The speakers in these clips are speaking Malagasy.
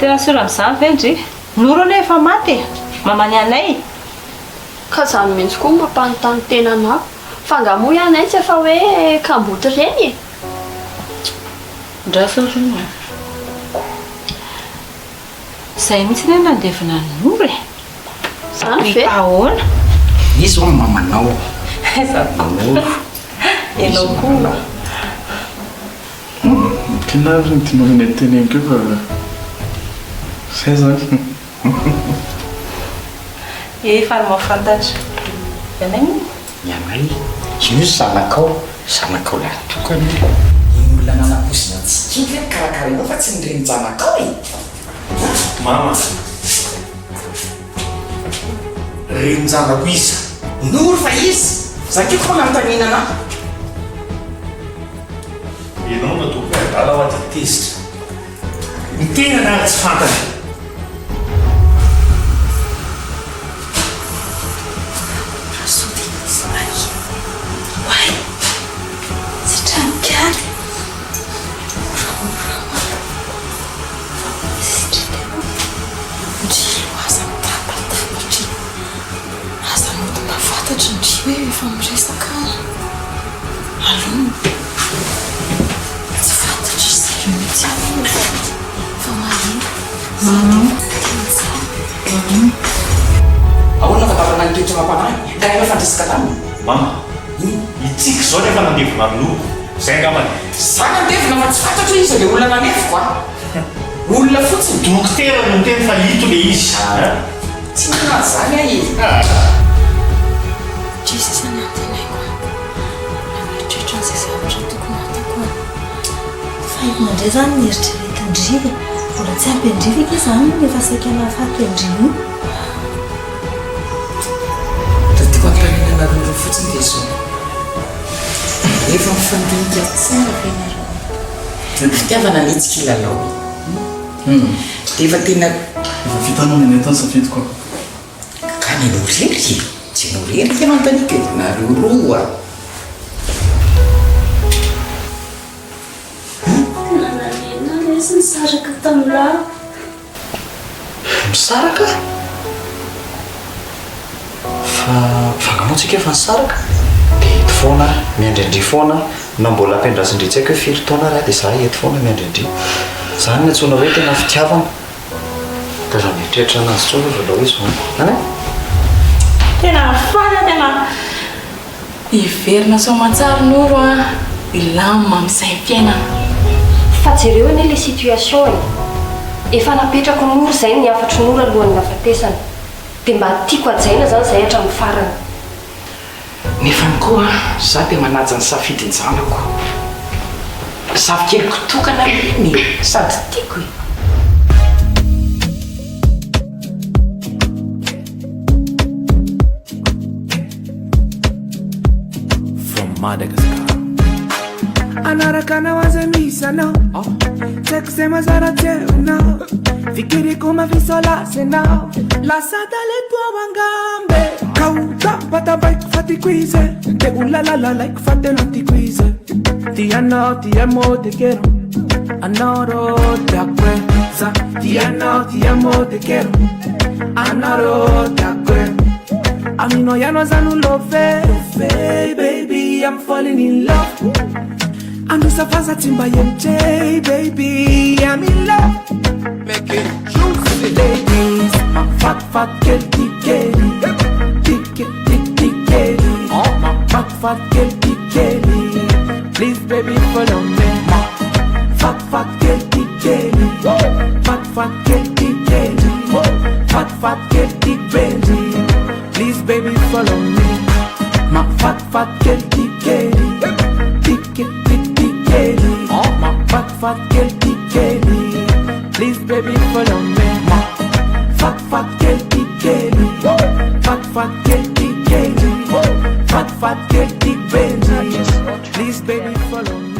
tena sora amin'izany vendry noro ane efa maty mamany anay ka zany mihitsy koa mampanontany tena anao fa ngamoa ianay tsy efa hoe kamboty reny ndrasorona zay mihitsy ny nandevina ny noro e zany ve ahoana izy ho mamanao noro enao koa tinavy ny tinorina teneny keo fa zay zany efa ny mahafantatra ianay ianay io zanakao lahatokany olona nanaposina tsy kely karakarainao fa tsy nireny janakao e mama reny janako izy noro fa izy zakeko fa nanotaninana ianao natoka ala ho atytezitra ny tena na tsy fantany Efa miresaka alona tsy fantatry izay mihitsy fa maheno ahoana fatapana ny toetra mampanahy ka ena fandresaka taminy mama itsika zao nefa nandevina amin'olo zay angamany za nandevina fa tsy fantatro izy le olona nanefiko a olona fotsiny dokotera no teny fa hito le izy tsy manaty zany a izy Just anatiny koa namieritreritra an'izay zavatra tokony ataoko fa mandray zany nieritreretindriva mbola tsy ampy andrivaka izany nefa saika nahafaty andriny da tiako ampianina narondro fotsiny dia zao efa mifandinika tsara venareo fitiavana nitsika ilalao dia efa tena efa vitanao ny any tany safidy koa ka ny norery tsy norery ianao antanika nareo roa sy nisaraka tamin'lahy misaraka fa fangamoantsika efa nisaraka dia eto foana miandrindry foana na mbola ampiandrasindry tsy haiko hoe firy taona raha dia za eto foana miandrindry zany ny antsoina hoe tena fitiavana ka za mieritreritra anazy tsony valao izy any tena fana tena iverina soamantsara noro a ilama amin'izay fiainana fa jereo anie le situation efa napetrako noro zay ny afatry noro alohan'ny nafatesana dia mba tiako ajaina zany zay hatramin'ny farany nefa ny koa za dia manaja ny safidiny zanako zavikeliko tokana iny sady tiako e Madagascar anarakana wazamisana tekse mazaratena fikiriko mavisolasena lasadaletua wangambe kauta patabaik fatikuize te ulalala like fatelantiquize tiano tiamo te quiero anoro te acuerza tiano tiamo te quiero anoro te acuerza Amino ya no zanu love baby I'm falling in love Anusa faza timba MJ baby I'm in love Make it juicy ladies My fat girl tikeli tikeli Oh my fat girl tikeli Please baby follow me My fat girl tikeli Fat girl tikeli Fat girl tikeli Please baby follow me My fat girl tikeli tikeli Oh my fat girl tikeli Please baby follow me My fat girl tikeli Fat girl tikeli Fat girl tikeli Please baby follow me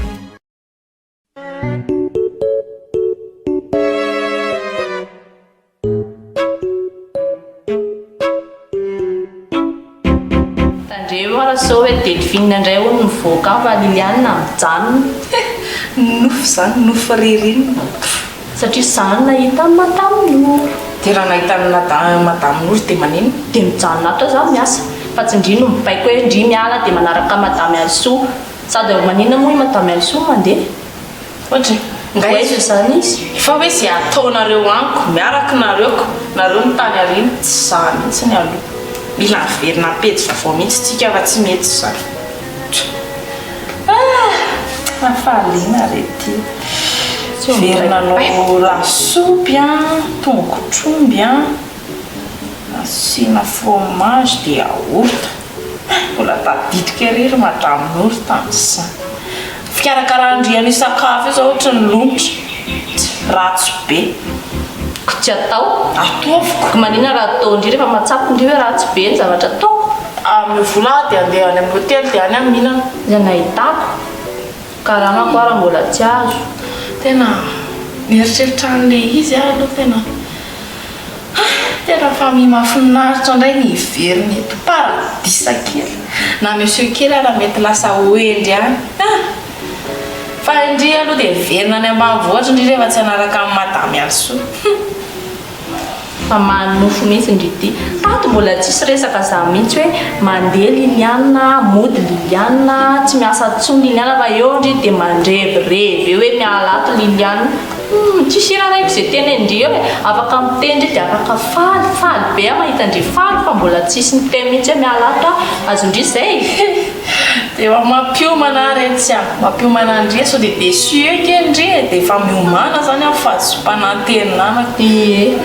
zao hoe delphine indray ho nivoaka fa Liliane mijanona nofo zany nofo ririnina satria izany nahita matamin'oro. dia raha nahitany matamin'oro dia manino dia mijanona ato zaho miasa fa tsy indri no mibaiko hoe indri miala dia manaraka madamy Alsoa sady manina moa madamy Alsoa mandeha ohatra ngaizo izany izy fa hoe zay ataonareo anko miaraka nareo ny tany ariny tsy zah mihitsy ny aloha mila niverina pejy vavao mihitsy tsika fa tsy mety zany mafaliana rety verinanao lasopy tongotromby asina fromage dia aorta mbola tadidika ery matramin'oro tamin'izany fikarakarandriana io sakafo io zao ohatra ny lomotra ratsy be ko tsy atao ataoviko manina raha ataondry rehefa matsapy ndry hoe ratsy be ny zavatra ataoko amin'ny vola dia andeha any amin'ny hotely dia any amin'ny mihinana izay nahitako karama koa raha mbola tsy azo tena mieritreritra an'ilay izy aloha tena fa mahafinaritra indray ny iveriny eto paradisa kely na monsieur kely raha mety lasa hoendry any fa indri aloha dia verina any ambanivohatra indri rehefa tsy anaraka amin'ny madamy Alsoa fa manofo mihitsy indrity ato mbola tsisy resaka za mihitsy hoe mandeha Liliana mody Liliana tsy miasa tsony Liliana fa eo indri dia mandrevirevy hoe miala ato Liliana tsisy iraraiko izay tena indri hoe afaka mitendry dia afaka faly be mahita indri faly fa mbola tsisy ny teny mihitsy hoe miala ato azo indri zay dia mampiomana retsy mampiomana ndri so dia desu eky ndri dia efa miomana zany amin'ny fahazom-panantenanako ie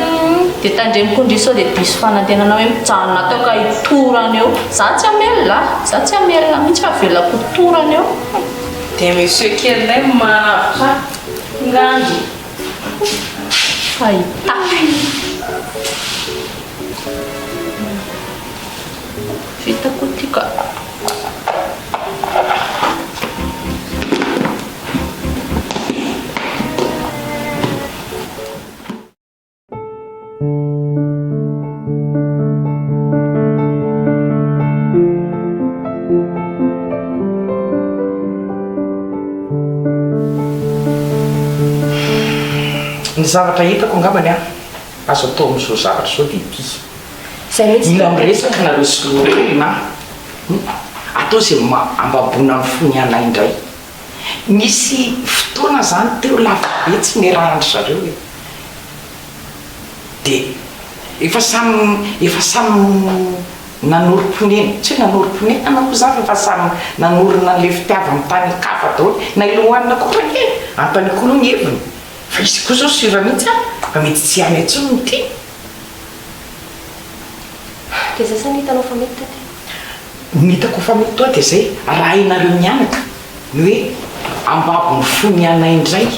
dia tandremiko indri so dia diso fanantenana hoe mijanona atao ka hitorana eo za tsy amelona mihitsy fa velako torana eo dia monsieur kely ndray manavitra ngandy fahita vitako tika ny zavatra hitako angambany azo atao amin'izao zavatra zao dia ty mila miresaka nareo soloena atao zay ambabona amin'ny fony anay indray misy fotoana zany teo lava be tsy miarahandry zareo e dia efa samy nanorom-ponena tsy hoe nanorom-ponena anako zany efa samy nanorona le fitiavany tany kafa daholo na ilohanina koa kely antanykolo ny heviny fa izy koa zao sura mihitsy fa mety tsy any antsony ny ty dia zay sany hitanao fa mety taty nitako fa mety toa dia zay raha inareo mianaka ny hoe ambabony fony anay indray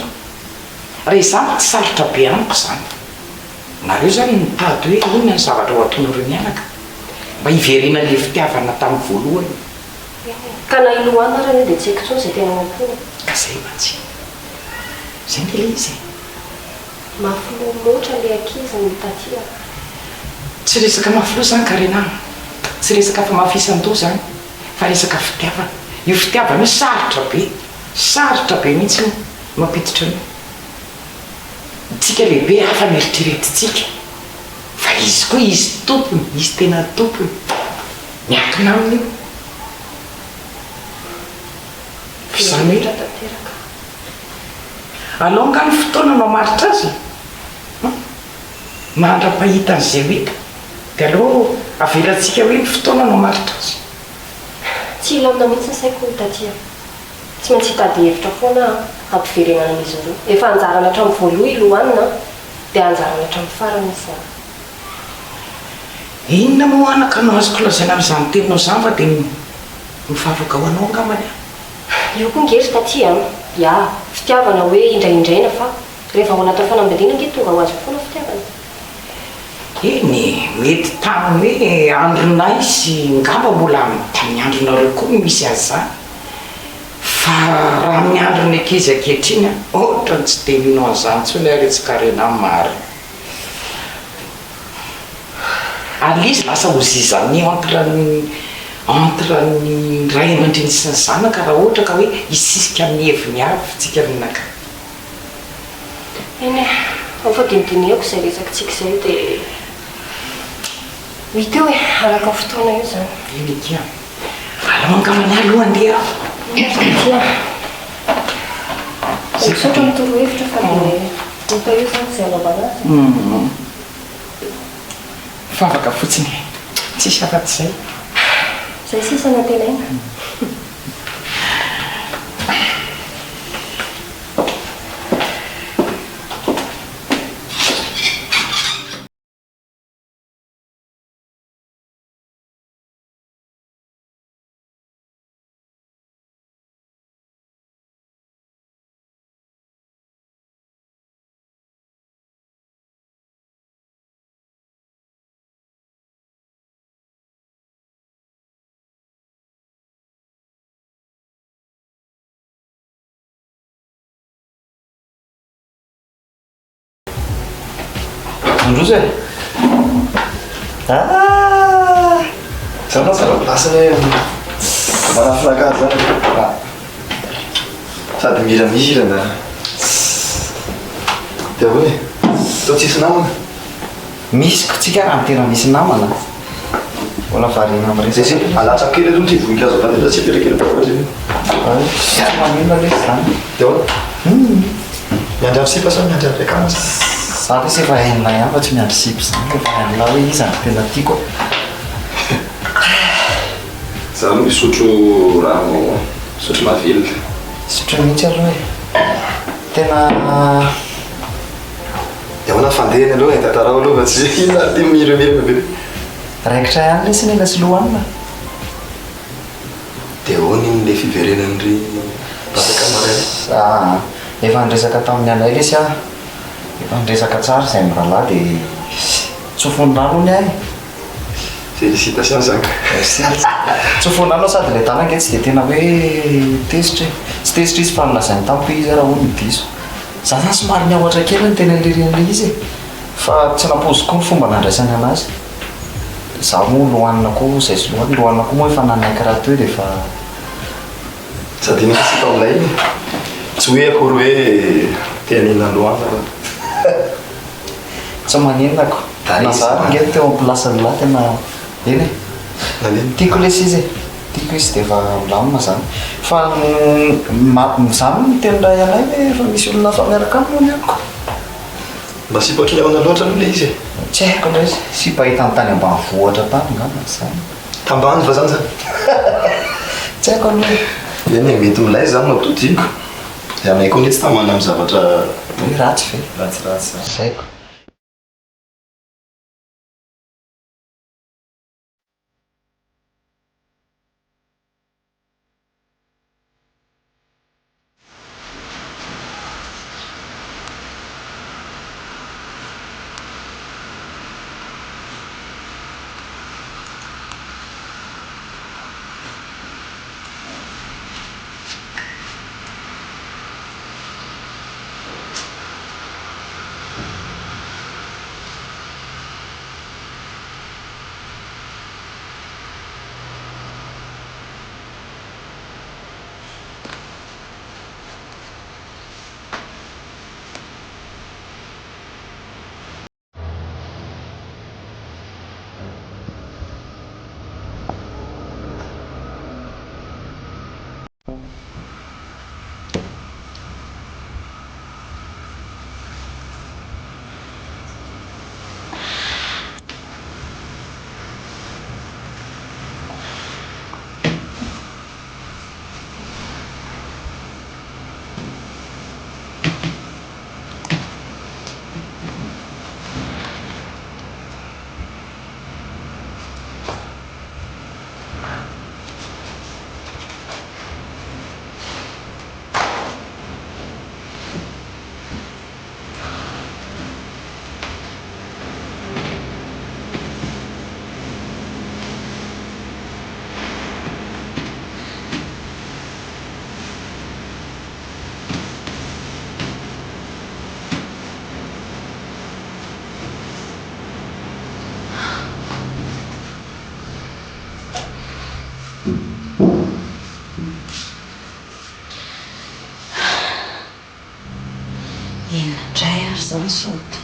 raha izany tsy sarotra be amiko zany nareo zany mitady hoe inona ny zavatra ho ataonareo mianaka mba hiverena le fitiavana tamin'ny voalohany ka na ilohanina raha dia tsy haiko tsony zay tena mampona ka zay mantsy zay ny le izy mafilo loatra le ankizy ny tatia tsy resaka mafilo zany karena tsy resaka fa mafisan-do zany fa resaka fitiavana io fitiavana io sarotra be mihitsy mampiditra anio tsika lehibe afa mieritrereti-tsika fa izy koa izy tompony izy tena tompony miakina amin'io zany tanteraka alonga ny fotoana no maritra azy mandra-pahitan'izay hita dia aloha avelatsika hoe ny fotoana no maritra azy tsy ilamina mihitsy ny saiko tatia tsy maintsy hitady hevitra foana ampiverenana an'izy ireo efa anjarana hatramin'ny voaloha ilohanina dia anjarana hatramin'ny farany izy inona moa anaka no azoko lazaina amin'izany teninao zany fa dia mifavaka ho anao angamany io koa ngery tatia ia fitiavana hoe indraindraina fa rehefa ho anatao fanambadiana nge tonga ho azo foana fitiavana eny mety tamin'ny hoe andronay sy ngamba mbola tamin'ny andronareo koa misy azy zany fa raha amin'ny androny ankizy ankehitriny ohatra ny tsy teninao an'izany tsony aretsika-rena mary alizy lasa hozizany entre ny ray aman-dreny sy ny zanaka raha ohatra ka hoe isisika amin'ny heviny avy tsika mihinaka eny efa dinidiniako izay resakitsika izay dia hita eo e araka fotoana io zany elikia alamangamany aloha andeha tia misaotra mitoro hevitra fa dia hita io zany izay anaovana azy fafaka fotsiny tsisy afaty izay izay sisa natenaina Androzy e zanao saraplasiny marafilakazy zany sady miramihirana dia hoe tao tsisy namana misy kotsika raha mitena misy namana mbola varina zay sy alatsaka kely aloha ty voninkazo avadila tsy perakely manina le zany dia hoe miandry amin'ny sipa sa miandry amin'ny akanazy za lesy efa hainona ihany fa tsy miandry sipy zany efa hainona hoe izy any tena tiako za no misotro rano sotro mavelona sotro mihitsy aloha e tena dia hoana fandehany aloha e tantarao aloha fa tsy ina ty miremirana be raikitra ihany lesy nena sy lohanina dia hoan'inyle fiverenany ry basaka efa nresaka tamin'ny anay lesy a efa nresaka tsara izay mirahalahy dia tsofononanony ahy félicitation zany tsofonanao sady le tana nge tsy dia tena hoe tezitra tsy tezitra izy fa nolazany tampo izy raha hono diso za zany somary miahoatra kely ny tena lirian'le izy fa tsy napoziko ny fomba nandraisany anazy za moa lohanina koa zay sy lohanina koa moa efa nanaiky raha teo dia efa sady iny sy taolay iny tsy hoe akory hoe teanina lohanina tsy maninonako nazary nge teo ampilasany lahy tena eny e tiako lesy izy tiako izy dia efa milamina zany fa zany mitenodray anay hoe efa misy olona fa miaraka aminy amiko mba sy potriny ahona loatra aloha le izy tsy haiko loha izy sy mba hitany tany ambany vohatra tany ngamba zany tambany fa zany zany tsy haiko aloha eny mety milay zany no todiko dia anay koa netsy tamana amin'ny zavatra hoe ratsy fe ratsiratsy zaiko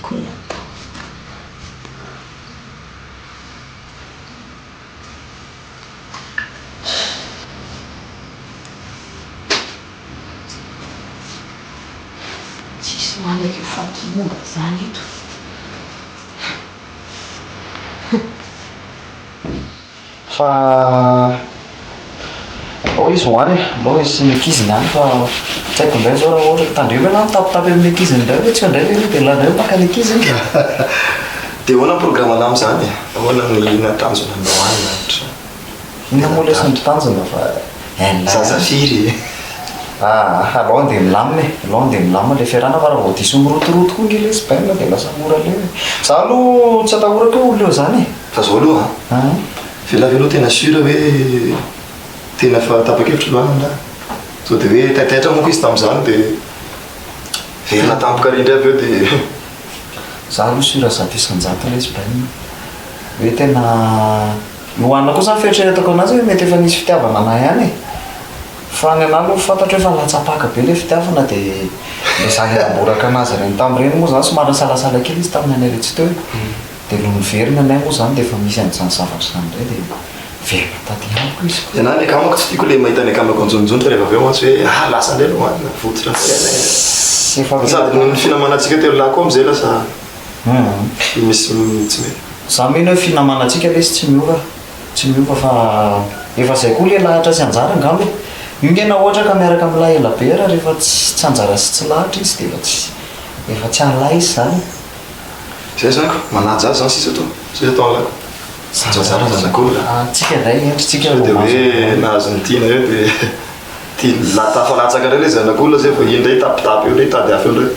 tokony atao. Tsisy manaiky fatomomba zany eto. Fa izy hoany aloha izy sy miakiziny any fa tsy haiko indray zao raha ohatra tandremo ianao mitapitapy amin'ny akiziny indray hoe tsy indray hoe dia lanay maka ny akiziny. dia ahoana programme anamo zany ahoana ny natanjona aminao any lanitra ina moa lesany tanjona fa zazafiry aloha dia milamina aloha dia milamina le fiarana fa raha vao diso mirotoroto koa nge le sbaina dia lasa mora le za aloha tsy atahorako hoe olo eo zany fa zao aloha velavy aloha tena sura hoe tena fa tapakevitra lohanana sao dia hoe taitaitra moako izy tamin'izany dia verina tampoka rindray avy eo dia za aloha sura zato isanjato le sbaina hoe tena lohanina koa zany fieritreretako anazy hoe mety efa nisy fitiavana anay ihany fa ny anahy aloha fantatra hoe fa latsapaka be le fitiavana dia le zany namboraka anazy reny tamin'ireny moa zany somary salasala kely izy tamin'ny anay rehetra teo dia lo niverina anay moa zany dia efa misy an'izany zavatra zany indray dia verina tady amiko izy ianah ny akamako tsy tiako le mahita ny akamako anjonjonjotra rehefa avy eo mantsy hoe lasa indray lohanina vototra ny sady ny finamanatsika telo lahy koa am'izay lasa misy tsy mety za mino hoe finamanatsika le izy tsy miova fa efa zay koa le lahatra sy anjara ngambo io ngena ohatra ka miaraka amin'n'lahy ela be raha rehefa tsy anjara sy tsy lahatra izy dia efa tsy an'lahy izy zany zay zanako manaja azy zany sisa to sisa tao alako zazara zanak'olona tsika indray endritsika dia hoe nahazo ny tiana eo dia tia latafalatsaka indray le zanak'olona zay fa indray tapitapy eo indray tady afy eo indray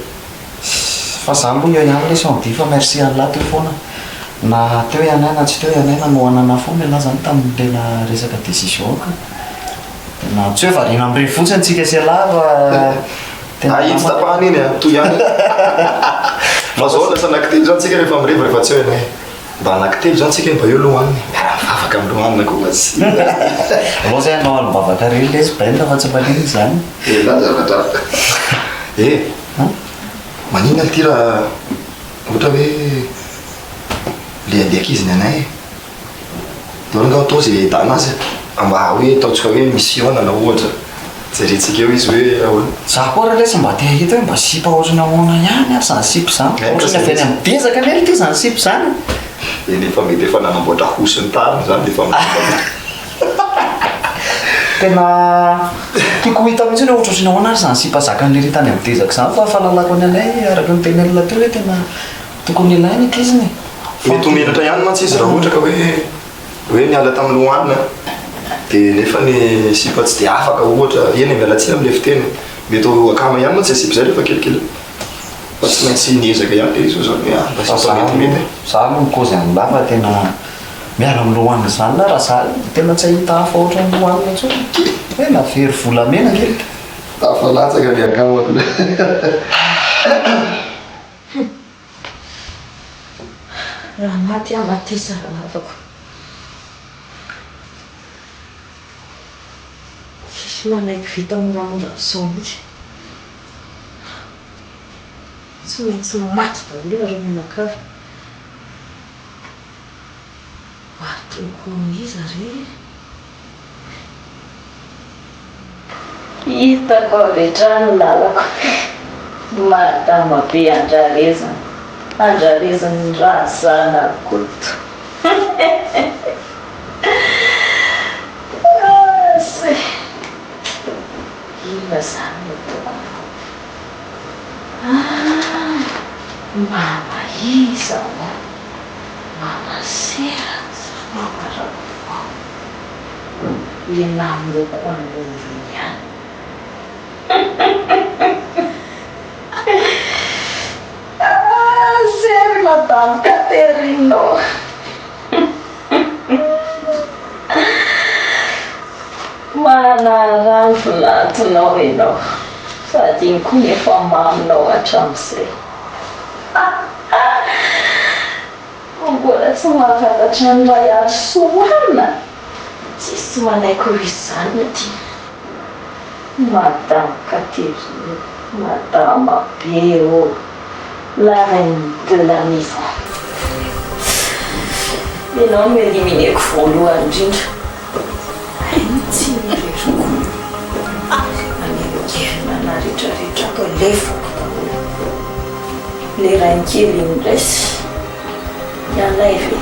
fa za aloha eo ihany le sandi fa merci Allah teo foana na teo ianay na tsy teo ianay na no anana foana ianah zany tamin'ny tena resaka décision ka na tsy hoe variana amin'ireny fotsiny tsika sy Allah fa izy tapahana iny toy ihany fa zao lasa anankitelo zany tsika rehefa mireva rehefa tsy eo ianay mba anankitelo zany tsika mba eo lohaniny miara mivavaka amin'ny lohanina koa sy aloha zay anao alomivavaka reny le sbaina fa tsy maniny zany la zavatra manina ty raha ohatra hoe le andiakiziny anay dia oha nga atao zay dana azy mba hoe ataotsika hoe mission na ohatra jeretsika eo izy hoe ahoana za koa raha lesa mba tia hita hoe mba sipa ohatrany ahoana ihany ary zany sipy zany ohatrany avy any amin'ny tezaka nely ty zany sipy zany nefa mety efa nanamboatra hosiny tariny zany defa tena tiako hita mihitsy hoe ohatra ohatrany ahoana ary zany sipa zakan'lery tany amin'ny tezaka zany fa fahalalako any anay araka ny tenelina teo hoe tena tokony ilainy akiziny mety homenatra ihany mantsy izy raha ohatra ka hoe niala tamin'ny lohanina dia nefa ny sipa tsy dia afaka ohatra eny mialatsiny amin'le fiteny mety ho akama ihany mantsy sipa zay rehefa kelikely fa tsy maintsy niezaka ihany le izy zany hoe mba sipametimety za aloha mikozy amin'lahy fa tena miala amin'ny lohanina zany na raha za tena tsy ahita hafa ohatra ny lohanina ntsony hoe na very volamena kely tafalatsaka ny akamako raha maty aho matesa raha lavako sisy manaiky vita moramora zao mihitsy tsy maintsy maty daholo raha menakavy atoko iza re hitako avetrano lalako madama be andrarezany raha zana koto ina zany toko mama iza mama sera le namoko an'olony ihany sery madame Caterino manarantolatonao ianao sady iny koa nefa maminao hatramin'izay mbola tsy mahafantatra ny mariary soana tsisy manaiky ho izany ty madame Caterino madama be o La reine de la maison. Ianao no elimineko voalohany indrindra. Tsy miretroko. Anehokerina na rehetrarehetra ko lefako daholo. Le rainkely indresy. Ianay ve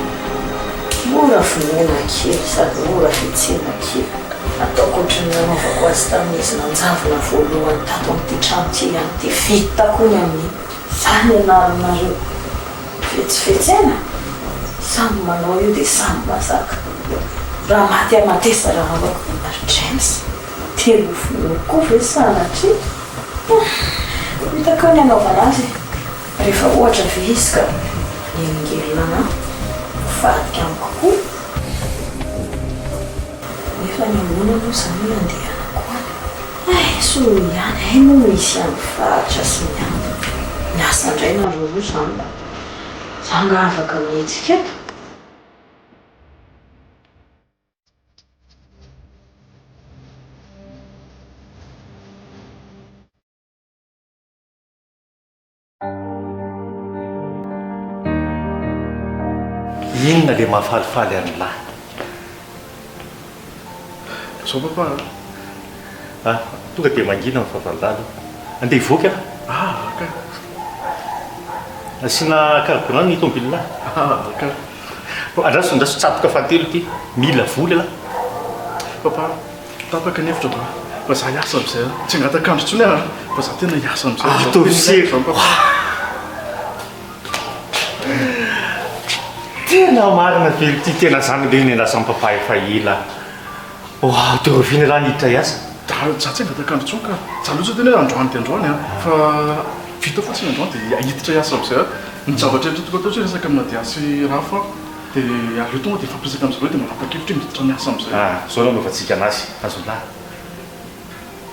mora vonena kely sady mora fihetsena kely. Ataoko ohatrany nanaovako azy tamin'izy nanjavona voalohany tato amin'ity trano ty ihany ty vitako ny amin'ny zany anaronareo fetsifetsena. Samby manao io dia samby mazaka. Raha maty amatesa raha avako ary James. Telo vonono koa ve sanatry. Hitako ny anaovana azy. Rehefa ohatra ve izy ka nengelina anahy vadika amiko koa. Nefa ny ambona moa izany andehanako any. So ihany haino misy any faritra sy ny any. Miasa indray nareo roa izany. Zanga afaka mihetsika eto. Inona le mahafalifaly any lahy? Zao papa. Tonga dia mangina ny fahavalalo. Andeha hivoaka ka. Asiana carburant ny tômôbilina. Ka. Andraso tsatoka fahatelo ty. Mila voly la. Papa, tapaka ny hevitra ba. Fa za hiasa amizay. Tsy angatakandro intsony aho. Fa za tena hiasa amizay. Tovisy. Tena marina velo ty tena zany le nendasan'ny papa efa ela. Teo reviny raha niditra hiasa. Za tsy angatakandro intsony ka. Za loatra tena hoe androany dia androany fa vita fotsiny androany dia hiditra hiasa amizay. Ny zavatra rehetra toko atao tsy resaka amina dia sy raha fa dia aleo tonga dia fampisaka amizareo dia manapa-kevitra hoe miditra miasa amizay. Zao nanaovantsika anazy azonlahy.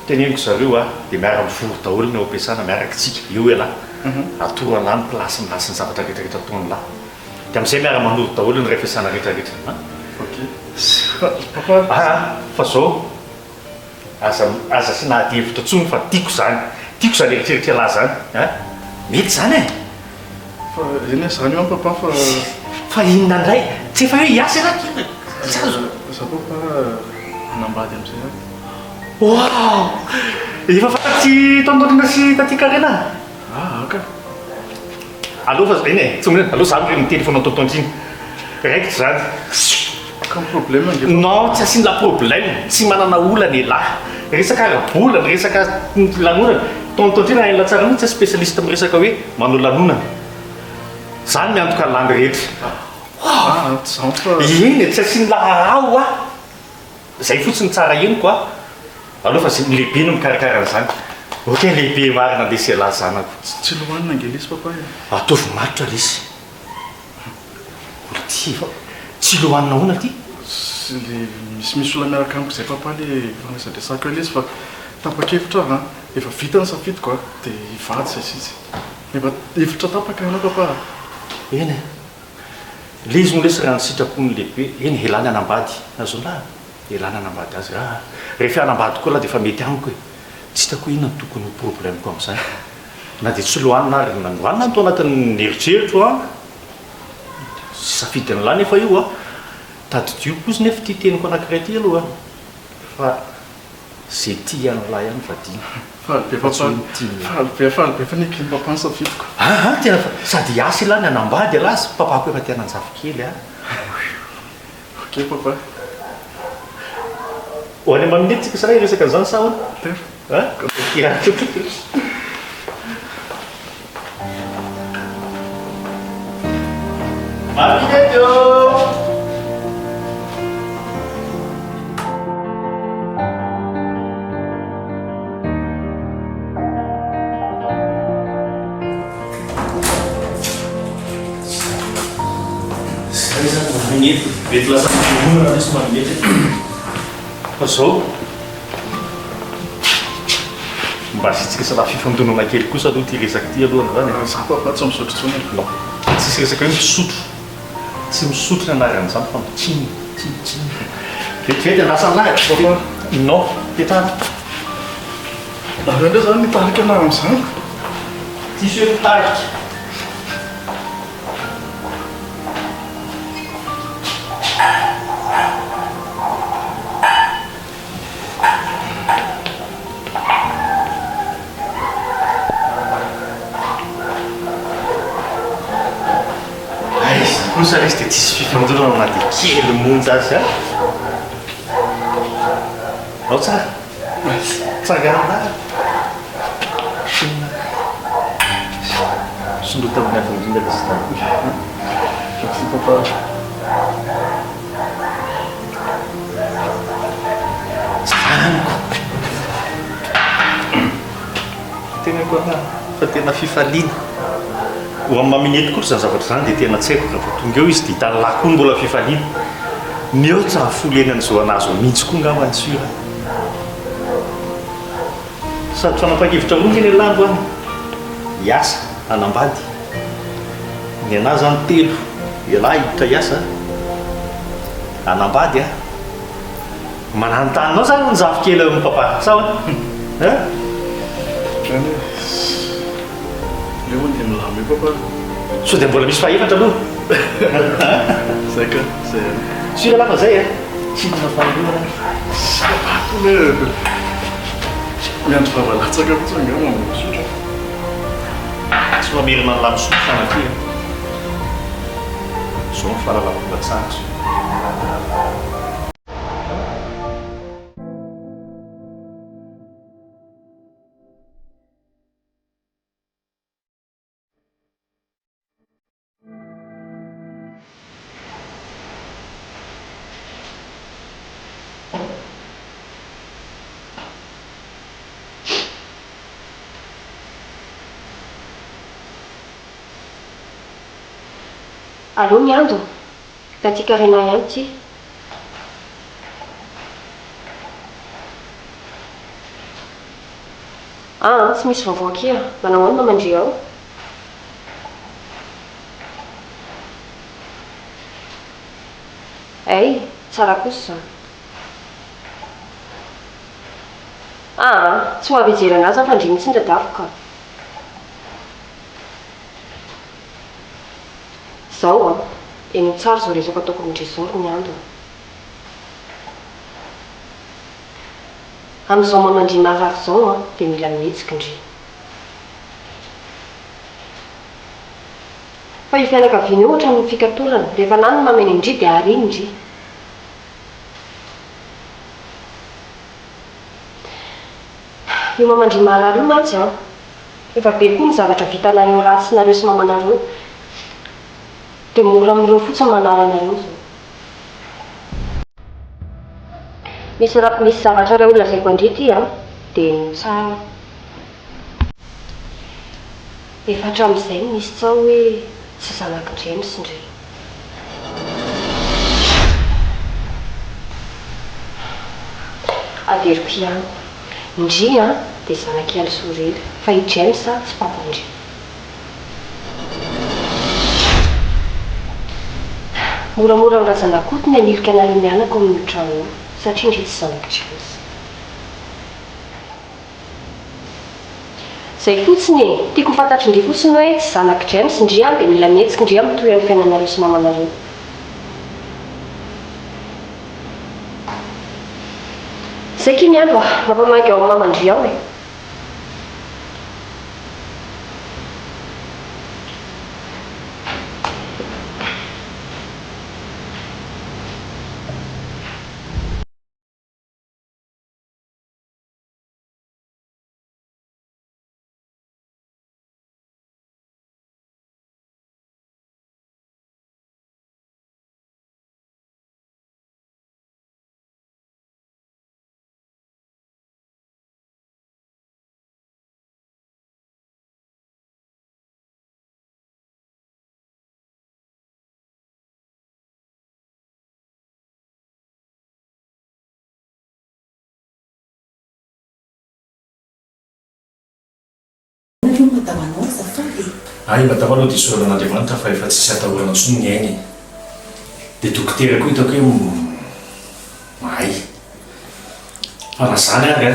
Teneniko zareo dia miara mivory daholo ny ampiasana miaraka tsika eo lahy. Atorana ny plasy milasy ny zavatra rehetrarehetra ataony lahy. Dia amin'izay miara manoro daholo ny refiasana rehetrarehetra. Papa. Fa zao aza sy nahady hevitra tsony fa tiako zany eritreretra lahy zany. Mety zany e. Fa eny zany io papa fa inona ndray tsy efa hoe hiasa ianao. Za papa nambady amizay. Efa fantatsy tontonina sy taty karena. Ka. Aloha fa eny e, tsy omena aloha zany ny telefona tontontriny. Raikitra zany. Ka problème nge. Non, tsy asina problème, tsy manana olana lahy. Resaka arabolana, resaka lanonana. Tontontrina hainona tsara mihitsy spécialiste amin'ny resaka hoe manao lanonana. Zany miantoka ny landy rehetra. Iny tsy asina laharao zay fotsiny tsara eniko aloha fa lehibe no mikarakara an'izany. Ok lehibe marina lesy lahy zanako. Tsy lohanina nge lesy papa. Ataovy maritra lesy. Tsy lohanina hoana ty? Misy olona miaraka amiko zay papa le fandraisandresako lesy fa tapakevitra efa vita ny safidiko dia hivady zay sitsy. Efa hevitra tapaka ianao papa. Eny le izy no lesy raha ny sitrapony lehibe. Eny elany anambady azonlahy. Elany anambady azy. Rehefa anambady koa laha dia efa mety amiko e. Tsy hitako inona no tokony problème ko amin'izany. Na dia tsy lohanina ary nanohanina no to anatin'ny eritreritro safidy ny lahy nefa io tadidio kozy nefa ty teniko anankiray ty aloha fa zay ty any lahy ihany Falybe fa nikiny papa ny safidiko. Tena sady hiasa lahy ny anambady lahy sy papako efa tena anjavokely Ok papa. Ho any amin'netsika saray resaka an'izany sa hoana? Mavineto! Magnety, mety lasa monina raha misy magnety. Fa zao mba sitsika salahy fifandonana kely kosa aloha ty resaky ty aloha zany. Za papa tsy misotro tsony. Tsisy resaka hoe misotro. Tsy misotro ny anaran'izany fa mitsiny. Vetivety andrasany lahy papa. Non, petany. Indray zany nitarika anahy amin'izany. Tisy hoe mitarika. kosa izy dia tsisy fifandonana anaty kely monja azy a ao tsara tsangana sondrota amin'ny afindrindra sy papa zaniko tena koa fa tena fifaliana ho amin'ny maminety koa zany zavatra zany dia tena tsy haiko raha vao tonga eo izy dia hitany lahy koa ny mbola fifaliana mihoatra hafolenan'izao anazy ho mihitsy koa ngambany sura sady fanapa-kevitra monga ny alandro any hiasa anambady ny anahy zany telo ialahy hiditra hiasa anambady a mananontanyinao zany ny zavokely amin'ny papa sao so dia mbola misy fahefatra aloha zay ka zay sura lafa zay a tsy nafanoloana miandro vavalatsaka fotsiny nga misotra tsy mamerina ny lamosotro fanaty so ny fahalalako-batsahatra Allô, miandro taty Karina ihany ty tsy misy vaovao akia manao ahoana mandre ao ay tsara kosa tsy ho avy hijery anazy fa ndre mitsindra dafoka zao eny tsara zao resaka ataoko amindre zao ro miandro amin'izao mamandry marary zao dia mila mihetsika ndre fa io fianakaviana io ohatra ny fikatorana rehefa nany no mameny indri dia ariny indri io mamandry marary io mantsy efa be koa ny zavatra vitanareo rasinareo sy mamanareo dia mora amin'ireo fotsiny manaranareo zao misy zavatra ray olona zaiko andre ty dia tsara efa hatramin'izay misy tsao hoe tsy zanaky James ndre averiko ihany indri dia zanaky Alisorely fa i James tsy papandre moramora mirazanakotony anirika anareo mianako amin'ny trano satria indri tsy zanaky James zay fotsiny tiako fantatry indri fotsiny hoe tsy zanaky James indri dia mila mihetsika indri mitohy amin'ny fiainanareo sy mamanareo zay ky miandro mampamangy ao amin'ny mamandry ao ay matamanao dia soran'Andriamanitra fa efa tsisy atahorana tsony ny ainy dia dokotera koa hitako hoe mahay fa na zany ary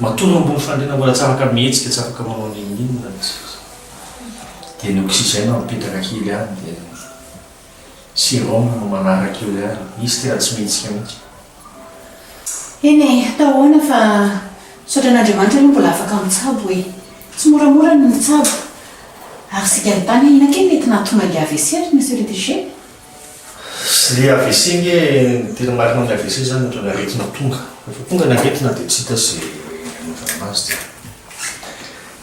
matono ambony fandrena mbola tsy afaka mihetsika tsy afaka manao ninninona dia ny oxygène mipetraka kely any dia sérum no manaraka eo ihany izy tena tsy mihetsika mihitsy eny atao ahoana fa sotran'Andriamanitra aloha mbola afaka mitsabo hoe tsy moramora ny mitsabo ary sika ny tany inake mety nahatonga ny AVC monsieur le DG. Sy le AVC nge tena marina amin'ny AVC zany ohatran'ny aretina tonga. Rehefa tonga ny aretina dia tsy hita zay anaovana azy dia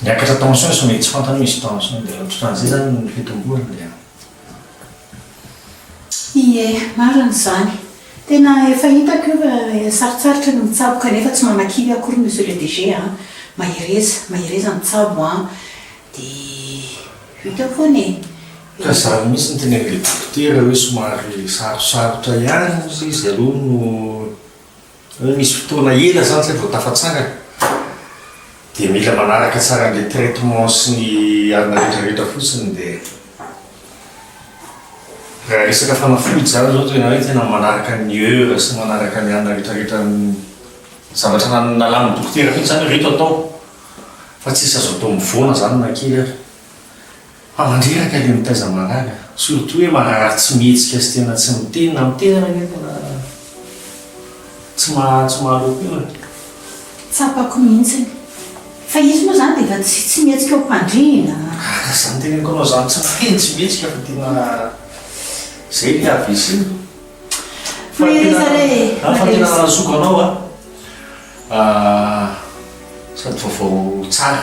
niakatra tension somety tsy fantany misy tension dia ohatran'izay zany ny fitomboana dia. Ie, marina izany. Tena efa hitako io sarotsarotra ny mitsabo kanefa tsy manakivy akory monsieur le DG mahireza mitsabo dia vita foana e. Ka zany mihitsy ny tenen'le dokotera hoe somary sarosarotra ihany izy aloha no hoe misy fotoana ela zany zay vao tafatsangana dia mila manaraka tsara an'le traitement sy ny arina rehetrarehetra fotsiny dia raha resaka fanafody zany zao tena hoe tena manaraka ny heure sy manaraka ny arina rehetrarehetra zavatra nalamin'ny dokotera fitsy zany reto atao fa tsy azo atao mivoana zany na kely ary fa mandreraka le mitaiza manala surtout hoe maharary tsy mihetsika sy tena tsy mitena mitena raha tena tsy mahaloko io tsapako mihitsiny fa izy moa zany dia efa tsy mihetsika ao mpandrina zany teneniko anao zany tsy miteny tsy mihetsika fa tena zay le AVC fa tena nazoko anao sady vaovao tsara.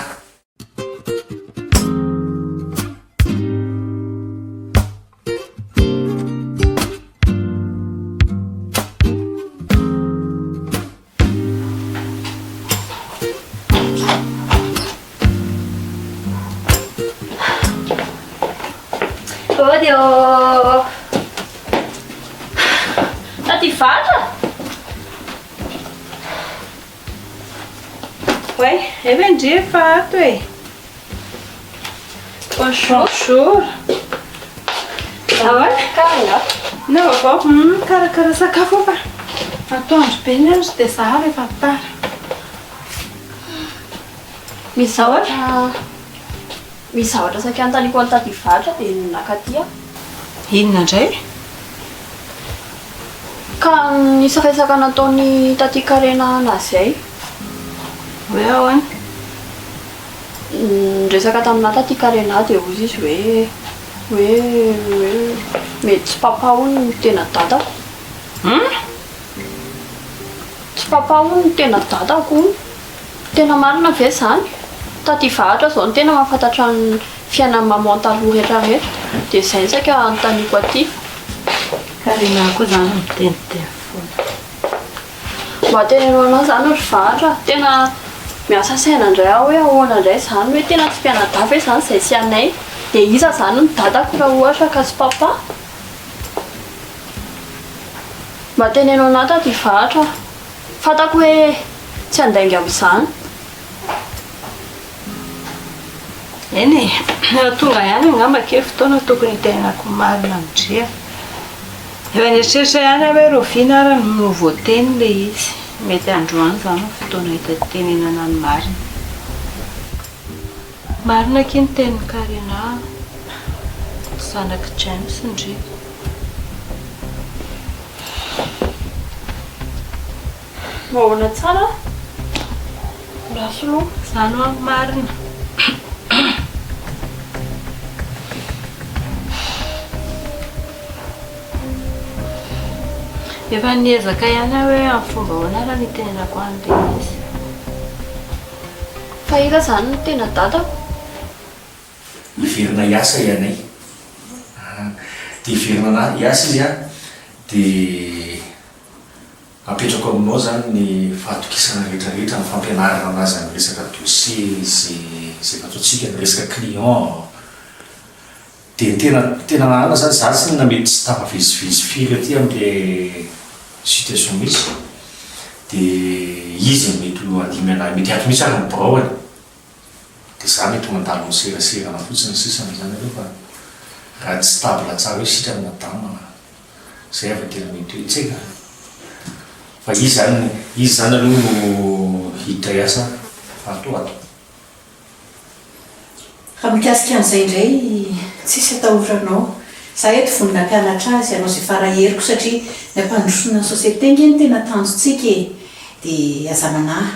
Taty vatra? Ouais, Evendry efa ato e. Bonjour. Ça va? Karanga? Non, karakara sakafo fa atoandro be ny andro dia zaho efa tara. Misy zavatra saky anontaniako any taty vatra dia nakaty aho. Inona indray? Ka nisy resaka nataony taty Karena anazay. Hoe ahoana? Resaka tamina taty Karena dia ozy izy hoe mety tsy papa hono ny tena dadako. Tsy papa hono ny tena dadako. Tena marina ve zany? Taty vatra zao ny tena mahafantatra ny fiainan'ny maman taloha rehetrarehetra dia izay ny saika anontaniako aty. Karena koa zany miteniteny foana. Mba tenenao anao zany ry vatra. Tena miasa saina indray aho hoe ahoana indray zany hoe tena tsy mpianadahy ve zany izay sy anay dia iza zany ny dadako raha ohatra ka tsy papa. Mba tenenao anahy taty vatra. Fantako hoe tsy handainga amin'izany. Eny e, tonga ihany angamba ke fotoana tokony hitenenako marina midrea. Efa nieritreretra ihany aho hoe roviana ary no voateny le izy. Mety androany zany fotoana hitenenana ny marina. Marina ke ny tenin'ny Karena, zanaky James ndry. Mahoana tsara? Raso loha. Zany ho marina. Efa niezaka ihany aho hoe amin'ny fomba ahoana raha nitenenako an'le izy. Fa ila zany ny tena dadako? Iverina hiasa ianay. Dia iverina hiasa izy dia apetrako aminao zany ny fahatokisana rehetrarehetra ny fampianarana anazy amin'ny resaka dossier zay fataontsika ny resaka client. Dia tena nahana zany za tsy na mety tsy tafavizivizy firy aty amin'le situation misy dia izy mety andimy anahy mety ato misy ary mibraoany dia za mety mandalo miserasera fotsiny sisany zany aloha fa raha tsy table tsara hoe sitra amina dama zay afa tena mety hoe tseka fa izy zany aloha no hiditra hiasa atoato. Raha mikasika an'izay indray tsisy atahoranao. Za eto vonona mpianatra azy ianao izay faraheriko satria ny ampandrosona ny sosiete nge ny tena tanjontsika e. Dia aza manahy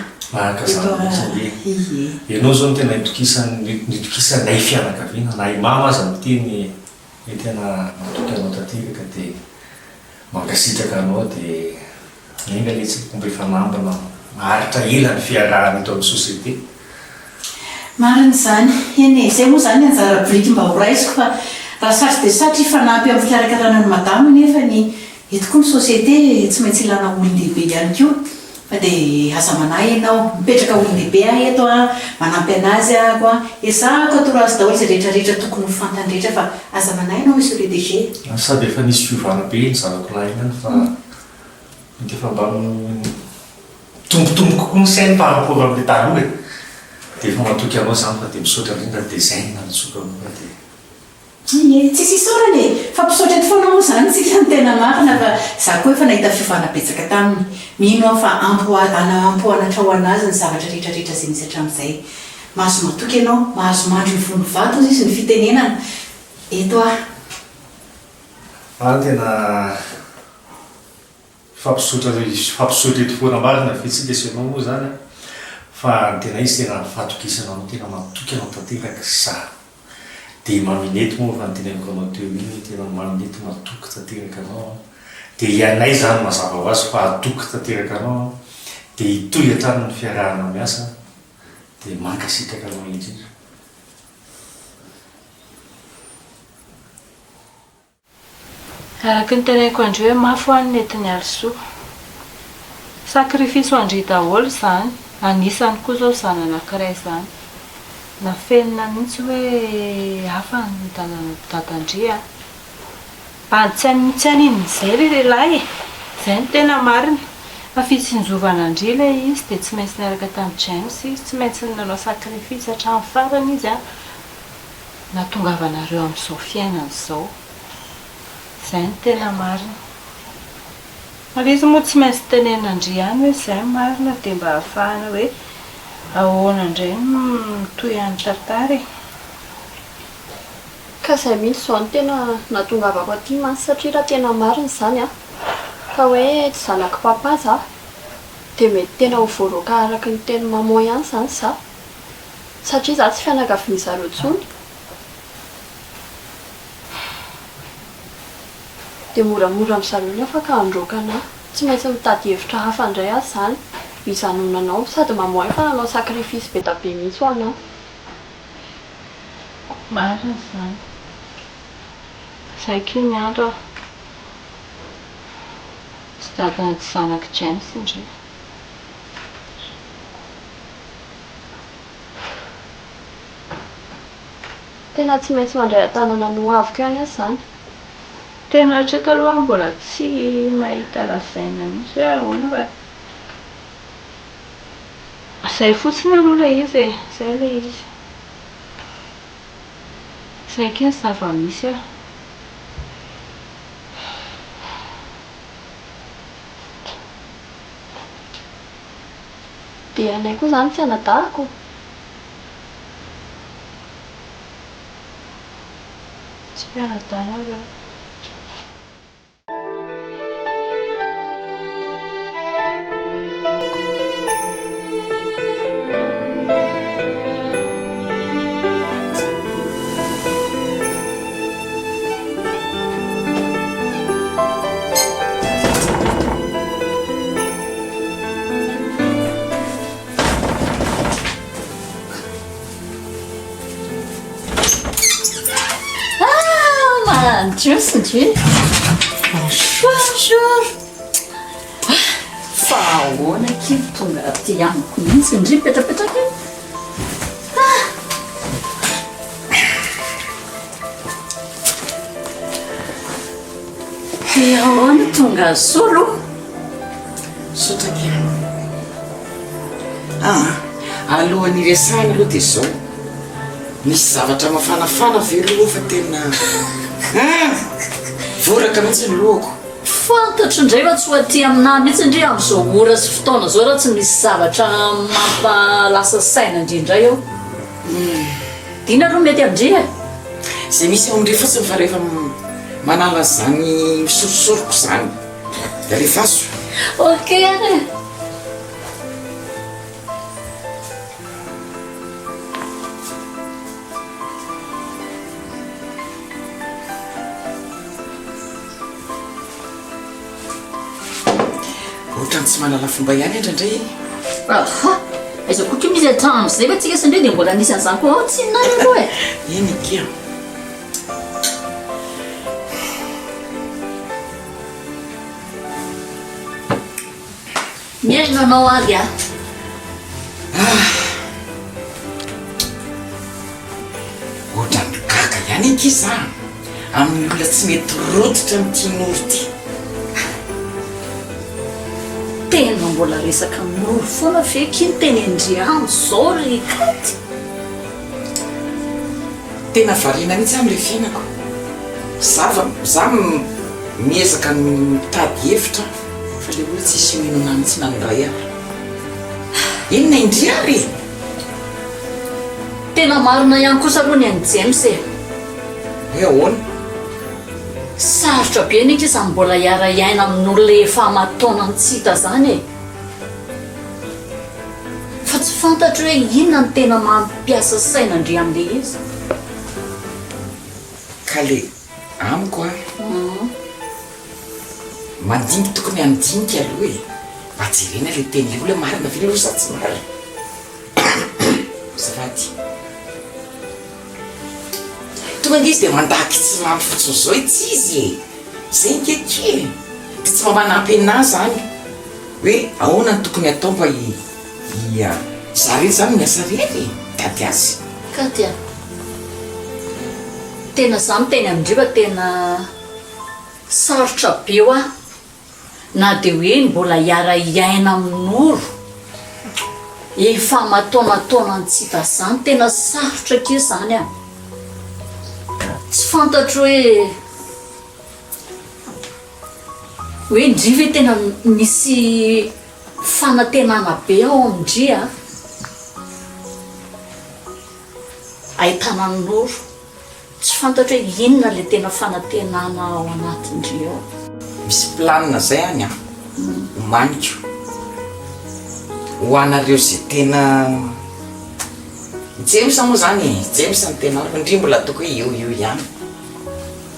ianao zao no tena nitokisanay fianakaviana na imama aza miteny hoe tena matoky anao tateraka dia mankasitraka anao dia inga le tsy fomba efanambana maharitra ela ny fiarahana eto amin'ny société. Marina zany eny zay moa zany anjara biriky mba ho raisiko fa raha satry dia satry fanampy amin'ny fikarakarana ny madamo nefa ny eto koa ny société tsy maintsy ilana olon-dehibe ihany koa fa dia aza manahy ianao mipetraka olon-dehibe ahy eto a manampy anazy ahako a ezahako atoro azy daholo zay rehetrarehetra tokony ho fantandrehetra fa aza manahy ianao monsieur le DG. Sady efa nisy fiovana be ny zanako lahy ihany fa mety efa mba tombotombo kokoa ny sainy par rapport amin'ny taloha dia efa matoky anao zany fa dia misaotra indrindra design nitsoka anao dia tsisy isorany fa mpisaotra eto foana moa zany tsika ny tena marina fa za koa efa nahita fiovana betsaka taminy mino aho fa ampoanatra ho anazy ny zavatra rehetrarehetra zay misy hatramin'izay mahazo matoky ianao mahazo mandro ny vony vato izy ny fitenenana eto tena fampisotra eto foana marina fitsika sy anao moa zany fa tena izy tena fahatokisana anao tena matoky anao tanteraka za dia maminety moa fa nytenenako anao teo iny tena maminety matoky tanteraka anao dia ianay zany mazava ho azy fa atoky tanteraka anao dia hitoy hatrano ny fiarahana miasa dia mankasitraka anao indrindra. Araky ny teneniko andreo hoe mafy ho an'ny netiny alisoa sakrifisy ho andry daholo zany anisany koa zao zany anankiray zany na felina mihitsy hoe hafa ny dadandria tsy aniny zay le lehilahy zay no tena marina fa fitsinjovana andry le izy dia tsy maintsy niaraka tamin'ny James izy tsy maintsy nanao sakrifisy hatramin'ny farany izy a nahatongavanareo amin'izao fiainana izao zay no tena marina. Ary izy moa tsy maintsy tenenandry ihany hoe zay marina dia mba ahafahana hoe ahoana indray mitoy any tartary. Ka izay mihitsy zao no tena nahatongavako aty mantsy satria raha tena marina izany a ka hoe tsy zanako papa za dia mety tena ho voaroaka araka ny teny maman ihany izany za satria za tsy fianakaviany zareo intsony dia moramora amin'izareo ny afaka androaka anahy tsy maintsy mitady hevitra hafa indray azy zany izanonanao sady maman efa nanao sakrifisy be da be mihitsy ho anahy. Marina zany zay koa ny andro tsy dadana tsy zanako James indray. Tena tsy maintsy mandray an-tanana no aviko ihany azy zany. Tena hatreto aloha mbola tsy mahita lazaina mihitsy hoe ahoana fa zay fotsiny aloha le izy e zay le izy zay ke ny zava-misy a. Dia anay koa zany tsy anadahako tsy pianadana reo. Bonjour. Bonjour. Fa ahoana kely tonga aty amiko mihitsy indry mipetrapetraka iny. Dia ahoana tonga solo? Sotraka alohan'ny resahana aloha dia zao misy zavatra mafanafana veloha fa tena voraka mihitsy ny lohako. Fantatro indray fa tsy ho aty aminahy mihitsy indri amin'izao ora sy fotoana zao raha tsy misy zavatra mampalasa saina indrindray eo. Dina aloha mety amindri e? Zay misy ao amindray fotsiny fa rehefa manala zany misorosoroko zany da rehefa azo. Ok ane. ohatrany tsy manala fomba ihany indraindray aha aiza koa misy atrano zay fa tsika sandre dia mbola nisy an'izany koa tsy nary aloha e eny kia miainanao ary a ohatrany gaga ihany anki za amin'ny olona tsy mety rototra mitianoro ty tena mbola resaka minoro foana feky ny teny andriano zao rekaty tena variana mihitsy am'le fiainako za miezaka mitady hevitra fa le ola tsisy minona mihitsy nanondray ary inona indri ary tena marina ihany kosa aloha ny any James e hoe ahoana sarotra be nika izy mbola hiara iaina amin'olona efa amataonany tsy hita zany e fa tsy fantatro hoe inona ny tena mampiasa sainandre amin'le izy ka le amiko a mandinika tokony andinika aloha e mba jerena le teny le ola marina ve le sa tsy marina zavady tonga izy dia mandaky tsy mamy fotsiny zao itsy izy e zay nkeke de tsy mba manampy anazy zany hoe ahoana ny tokony atao mba zareny zany miasa reny dady azy katya tena za miteny amindriva tena sarotra be o a na de hoe mbola hiara iaina amin'oro efa mataonataonany tsy hita zany tena sarotra ke zany a tsy fantatro hoe ndriva hoe tena misy fanantenana be ao amindria ahitana n'oro tsy fantatro hoe inona le tena fanantenana ao anatindri ao misy planina zay any a homaniko ho anareo zay tena James moa zany James ny tena indri mbola ataoko hoe eo ihany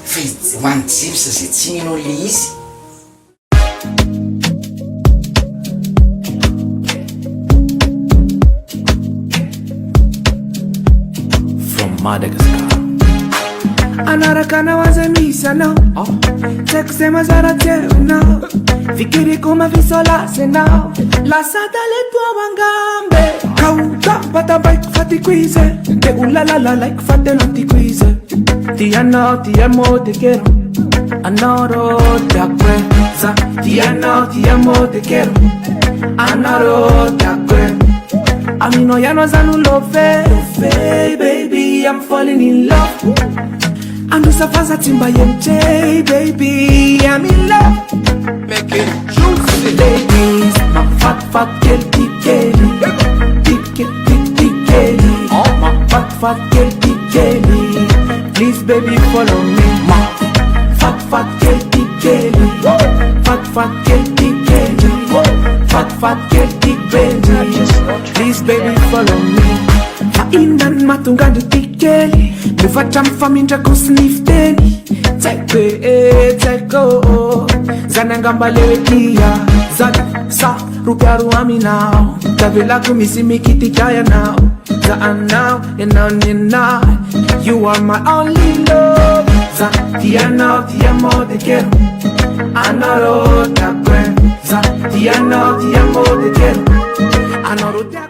fa ho any James zay tsy nino le izy from Madagascar anaraka nawaza misy anao tsaiky zay mazara tsevinao fikiriko mavisola senao lasa taleto wangambe kauta batabaik fatikuize te ulalala like fatena tikuize ti amo te quiero anoro te acuerza ti amo te quiero anoro te acuerza amino ya no zanu love baby I'm falling in love andusafaza timba yemche baby I'm in love make it juicy ladies my fat girl tikeli tikeli oh my fat girl tikeli please baby follow me my fat girl tikeli fat girl tikeli fat girl tikeli please baby follow me inan matungando tikeli mufatra mfamindra kusnifteni tseko zanangambalewe kia zada sa rupiaru aminao tavela kumisimikiti kaya now za now and now you are my only love za tiano tiamo te quiero anoro te acuerdo za tiano tiamo te quiero anoro te